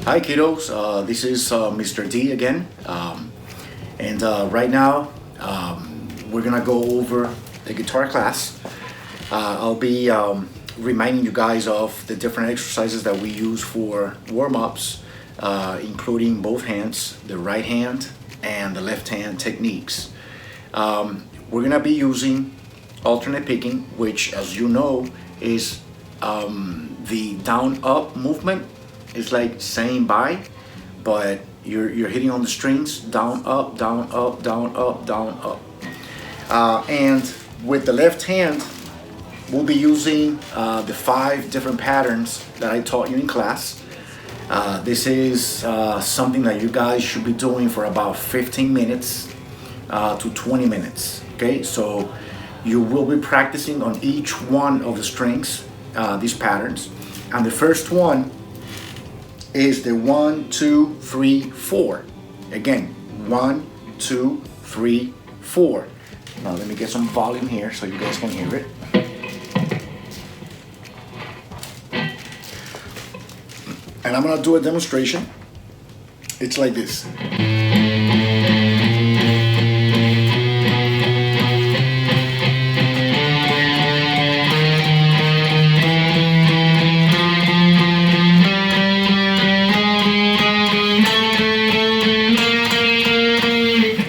Hi kiddos, this is Mr.D again, and right now we're gonna go over the guitar class. I'll be reminding you guys of the different exercises that we use for warm-ups, including both hands, the right hand and the left hand techniques. We're gonna be using alternate picking, which, as you know, is the down-up movement. It's like saying bye, but you're hitting on the strings, down, up, down, up, down, up, down, up. And with the left hand, we'll be using the 5 different patterns that I taught you in class. This is something that you guys should be doing for about 15 minutes to 20 minutes. Okay, so you will be practicing on each one of the strings, these patterns. And the first one is the 1, 2, 3, 4. Again, 1, 2, 3, 4. Now let me get some volume here so you guys can hear it. And I'm gonna do a demonstration. It's like this.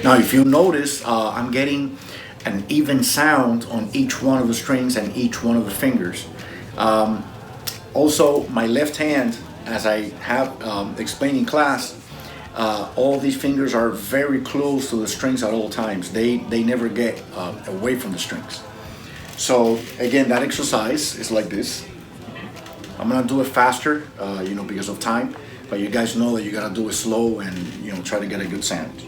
Now, if you notice, I'm getting an even sound on each one of the strings and each one of the fingers. Also, my left hand, as I have explained in class, all these fingers are very close to the strings at all times. They never get away from the strings. So again, that exercise is like this. I'm gonna do it faster, because of time, but you guys know that you gotta do it slow and try to get a good sound.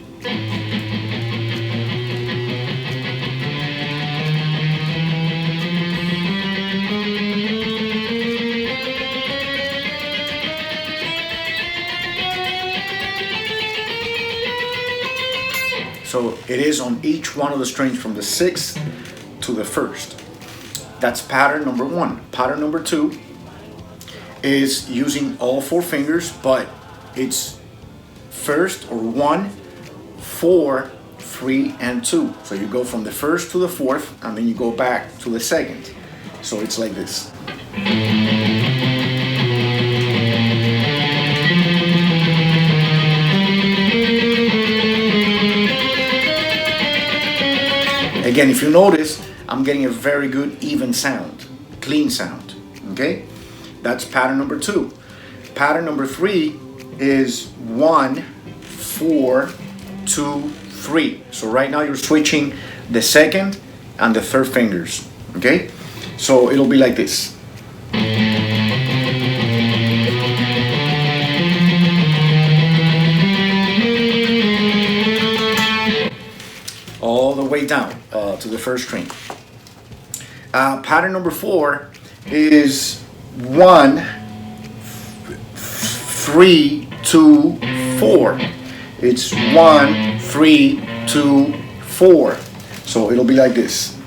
So it is on each one of the strings from the 6th to the 1st. That's pattern number 1. Pattern number 2 is using all 4 fingers, but it's 1st or 1, 4, 3, and 2. So you go from the 1st to the 4th, and then you go back to the 2nd. So it's like this. Again, if you notice, I'm getting a very good even sound, clean sound, okay? That's pattern number 2. Pattern number 3 is 1, 4, 2, 3. So right now you're switching the 2nd and the 3rd fingers, okay? So it'll be like this. All the way down to the 1st string. Pattern number 4 is 1, 3, 2, 4. It's 1, 3, 2, 4. So it'll be like this.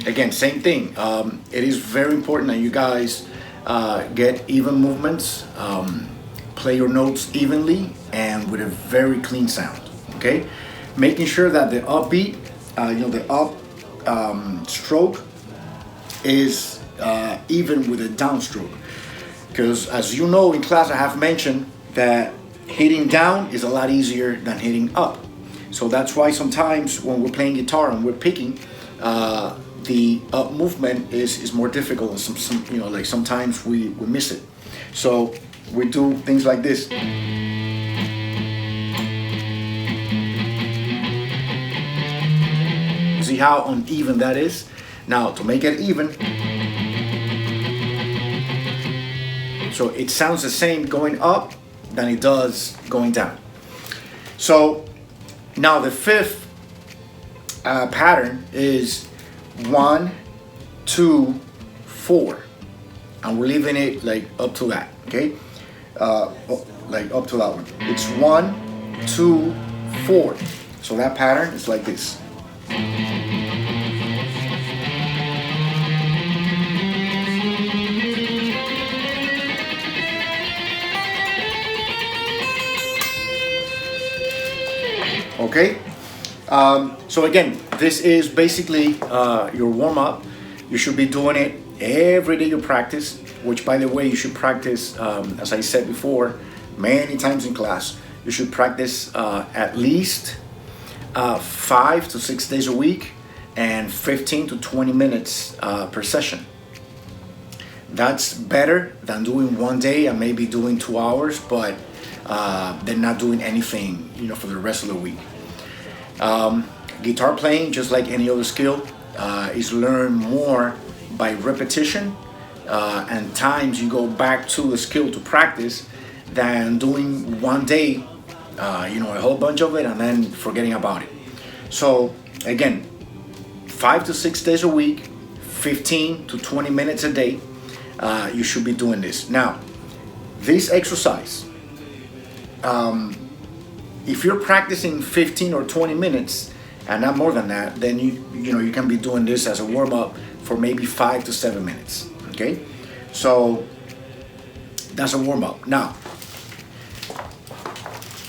Again, same thing. It is very important that you guys get even movements, play your notes evenly and with a very clean sound. Okay, making sure that the upbeat, the up stroke is even with a downstroke. Because as you know in class, I have mentioned that hitting down is a lot easier than hitting up. So that's why sometimes when we're playing guitar and we're picking, the up movement is more difficult, and sometimes we miss it. So we do things like this. See how uneven that is? Now to make it even, so it sounds the same going up than it does going down. So now the 5th pattern is 1, 2, 4, and we're leaving it like up to that, okay? Like up to that one. It's 1, 2, 4. So that pattern is like this. Okay, so again, this is basically your warm-up. You should be doing it every day you practice, which by the way, you should practice, as I said before, many times in class. You should practice at least 5 to 6 days a week and 15 to 20 minutes per session. That's better than doing one day and maybe doing 2 hours, but then not doing anything, for the rest of the week. Guitar playing, just like any other skill, is learned more by repetition and times you go back to the skill to practice than doing one day, a whole bunch of it and then forgetting about it. So again, 5 to 6 days a week, 15 to 20 minutes a day, you should be doing this. Now, this exercise, if you're practicing 15 or 20 minutes and not more than that, then you can be doing this as a warm-up for maybe 5 to 7 minutes. Okay, so that's a warm-up. Now,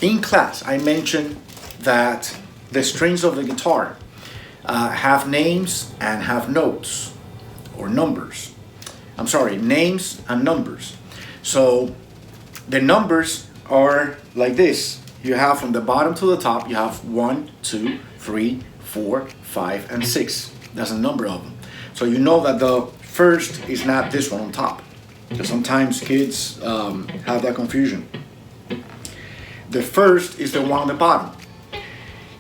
in class, I mentioned that the strings of the guitar have names and have notes or numbers. I'm sorry, names and numbers. So the numbers are like this. You have from the bottom to the top, you have 1, 2, 3, 4, 5, and 6. That's a number of them. So you know that the first is not this one on top. Because sometimes kids have that confusion. The first is the one on the bottom.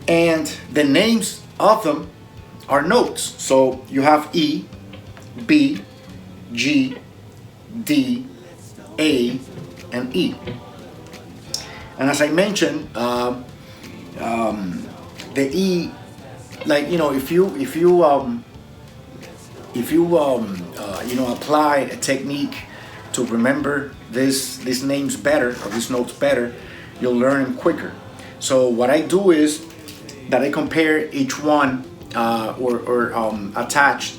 And the names of them are notes. So you have E, B, G, D, A, and E. And as I mentioned, the E, like if you apply a technique to remember these names better or these notes better, you'll learn them quicker. So what I do is that I compare each one or attach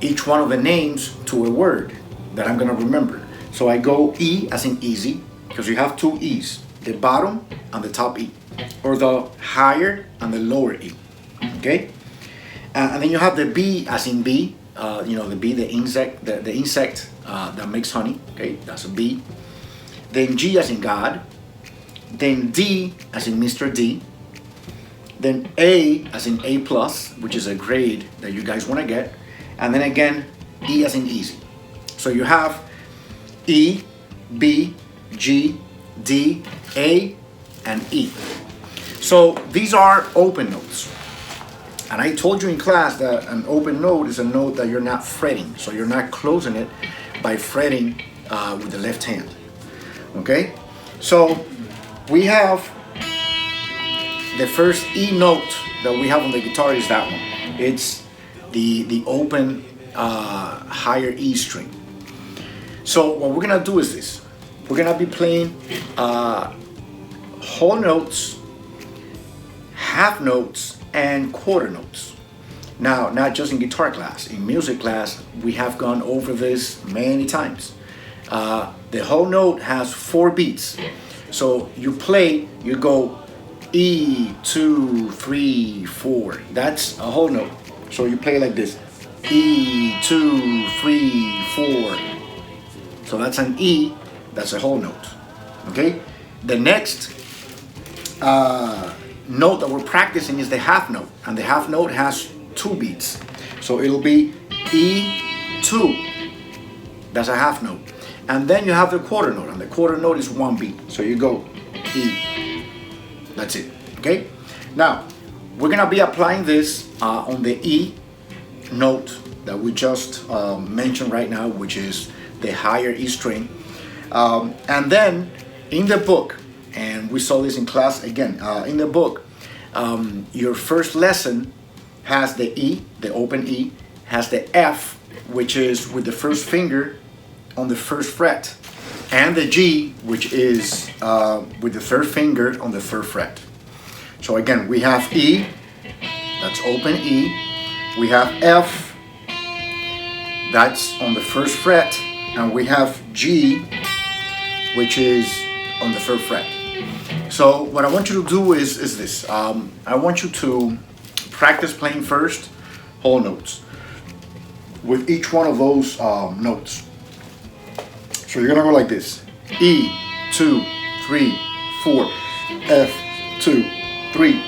each one of the names to a word that I'm gonna remember. So I go E as in easy, because you have 2 E's, the bottom and the top E, or the higher and the lower E. Okay, and then you have the B as in bee, the bee, the insect, the insect that makes honey. Okay, that's a B. Then G as in God. Then D as in Mr. D. Then A as in A plus, which is a grade that you guys want to get. And then again, E as in easy. So you have E, B, G, D, A, and E. So these are open notes. And I told you in class that an open note is a note that you're not fretting. So you're not closing it by fretting with the left hand. Okay? So we have the first E note that we have on the guitar is that one. It's the open higher E string. So what we're gonna do is this. We're gonna be playing whole notes, half notes, and quarter notes. Now, not just in guitar class, in music class, we have gone over this many times. The whole note has 4 beats. So you play, you go E, 2, 3, 4. That's a whole note. So you play like this. E, 2, 3, 4. So that's an E, that's a whole note. Okay? The next note that we're practicing is the half note. And the half note has 2 beats. So it'll be E2. That's a half note. And then you have the quarter note. And the quarter note is 1 beat. So you go E. That's it. Okay? Now, we're going to be applying this on the E note that we just mentioned right now, which is the higher E string. And then in the book, and we saw this in class again, in the book, your first lesson has the E, the open E, has the F, which is with the first finger on the first fret, and the G, which is with the third finger on the third fret. So again, we have E, that's open E. We have F, that's on the first fret, and we have G, which is on the third fret. So what I want you to do is this. I want you to practice playing first whole notes with each one of those notes. So you're gonna go like this: E, 2, 3, 4, F, 2, 3,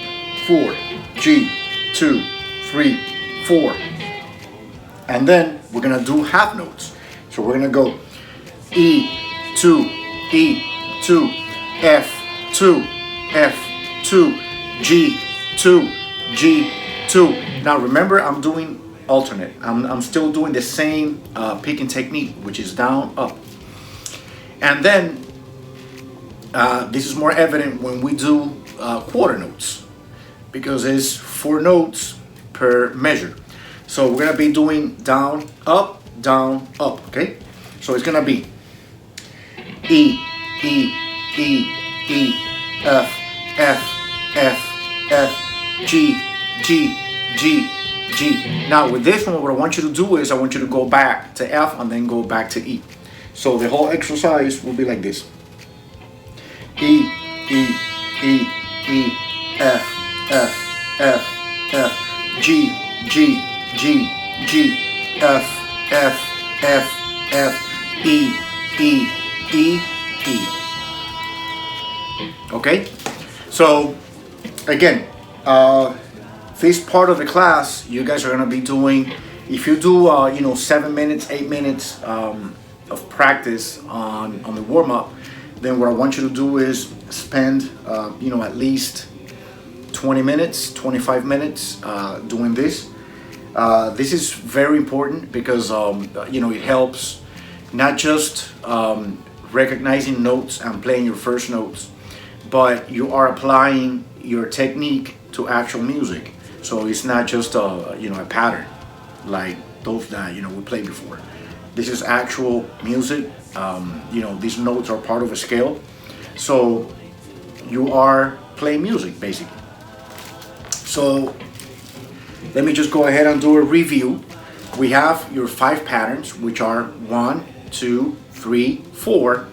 4, G, 2, 3, 4. And then we're gonna do half notes. So we're gonna go E, 2, E, 2, F, 2, F, 2, G, 2, G, 2. Now remember, I'm doing alternate. I'm still doing the same picking technique, which is down, up. And then this is more evident when we do quarter notes, because it's 4 notes per measure. So we're gonna be doing down, up, okay? So it's gonna be E, E, E, E, F, F, F, F, G, G, G, G. Now with this one, what I want you to do is I want you to go back to F and then go back to E. So the whole exercise will be like this: E, E, E, E, F, F, F, F, G, G, G, G, F, F, F, F, E, E, E, E. Okay? So again, this part of the class you guys are gonna be doing. If you do 7 minutes, 8 minutes of practice on the warm-up, then what I want you to do is spend at least 20 minutes, 25 minutes doing this. This is very important because it helps not just recognizing notes and playing your first notes, but you are applying your technique to actual music. So it's not just a pattern like those that we played before. This is actual music. These notes are part of a scale. So you are playing music basically. So let me just go ahead and do a review. We have your 5 patterns, which are 1, 2, 3, 4.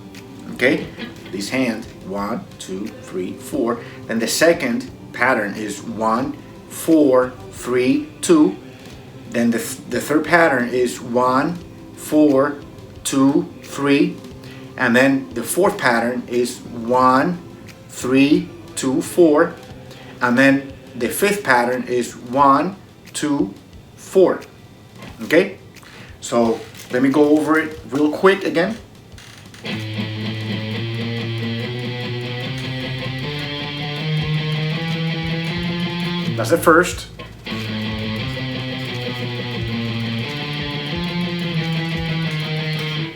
Okay, this hand 1, 2, 3, 4. Then the second pattern is 1, 4, 3, 2. Then the third pattern is 1, 4, 2, 3. And then the fourth pattern is 1, 3, 2, 4. And then the fifth pattern is 1, 2, 4. Okay, so let me go over it real quick again. That's the first.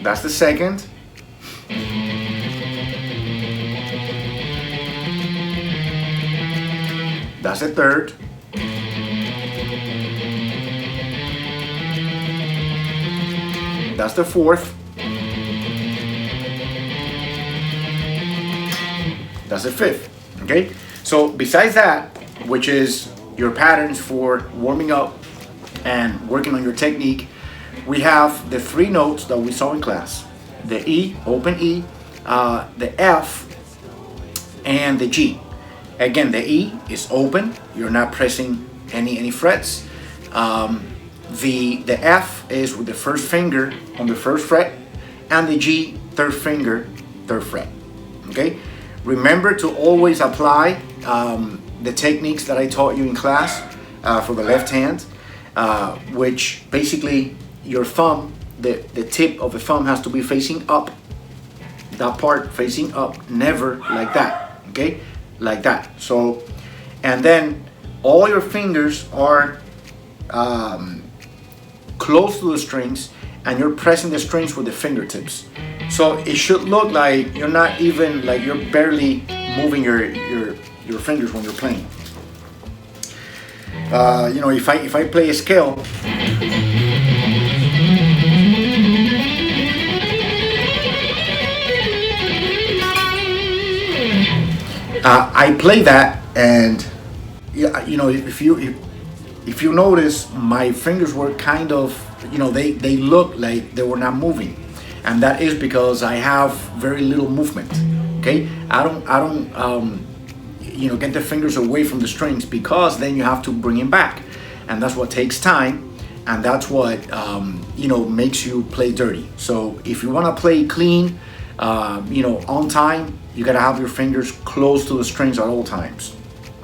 That's the second. That's the third. That's the fourth. That's the fifth. Okay, so besides that, which is your patterns for warming up and working on your technique, we have the 3 notes that we saw in class: the E, open E, the F, and the G. Again, the E is open, you're not pressing any frets. The F is with the first finger on the first fret, and the G, third finger, third fret. Okay, remember to always apply the techniques that I taught you in class for the left hand, which basically your thumb, the tip of the thumb has to be facing up. That part facing up, never like that. Okay, like that. So, and then all your fingers are close to the strings, and you're pressing the strings with the fingertips. So it should look like you're not even, like you're barely moving your fingers when you're playing. If I play a scale, I play that, and if if you notice, my fingers were kind of, they look like they were not moving, and that is because I have very little movement. Okay, I don't get the fingers away from the strings, because then you have to bring it back, and that's what takes time, and that's what makes you play dirty. So if you want to play clean, on time, you gotta have your fingers close to the strings at all times.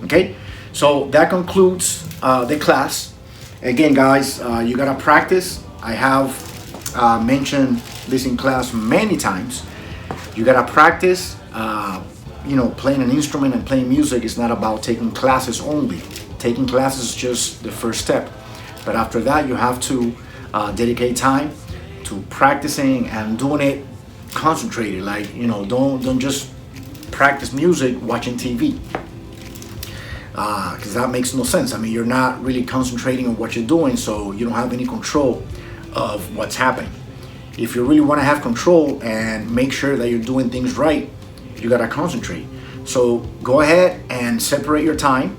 Okay, so that concludes the class. Again, guys, you gotta practice. I have mentioned this in class many times. You gotta practice. Playing an instrument and playing music is not about taking classes only. Taking classes is just the first step, but after that you have to dedicate time to practicing and doing it concentrated. Like, don't just practice music watching TV, because that makes no sense. I mean, you're not really concentrating on what you're doing, so you don't have any control of what's happening. If you really want to have control and make sure that you're doing things right, you gotta concentrate. So go ahead and separate your time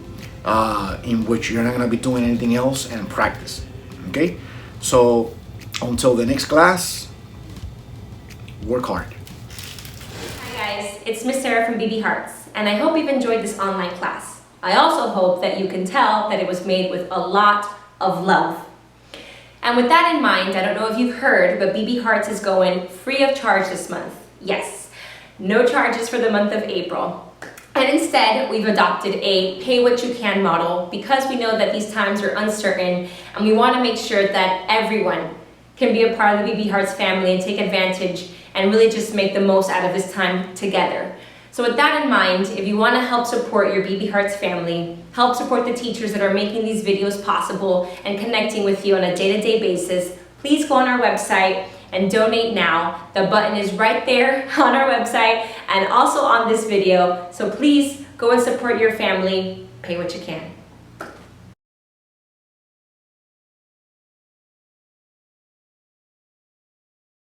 in which you're not gonna be doing anything else, and practice. Okay, so until the next class, work hard. Hi guys, it's Miss Sarah from BBharts, and I hope you've enjoyed this online class. I also hope that you can tell that it was made with a lot of love. And with that in mind, I don't know if you've heard, but BBharts is going free of charge this month. Yes, no charges for the month of April. And instead, we've adopted a pay what you can model, because we know that these times are uncertain, and we want to make sure that everyone can be a part of the BBharts family and take advantage and really just make the most out of this time together. So with that in mind, if you want to help support your BBharts family, help support the teachers that are making these videos possible and connecting with you on a day-to-day basis, please go on our website and donate now. The button is right there on our website and also on this video. So please go and support your family. Pay what you can.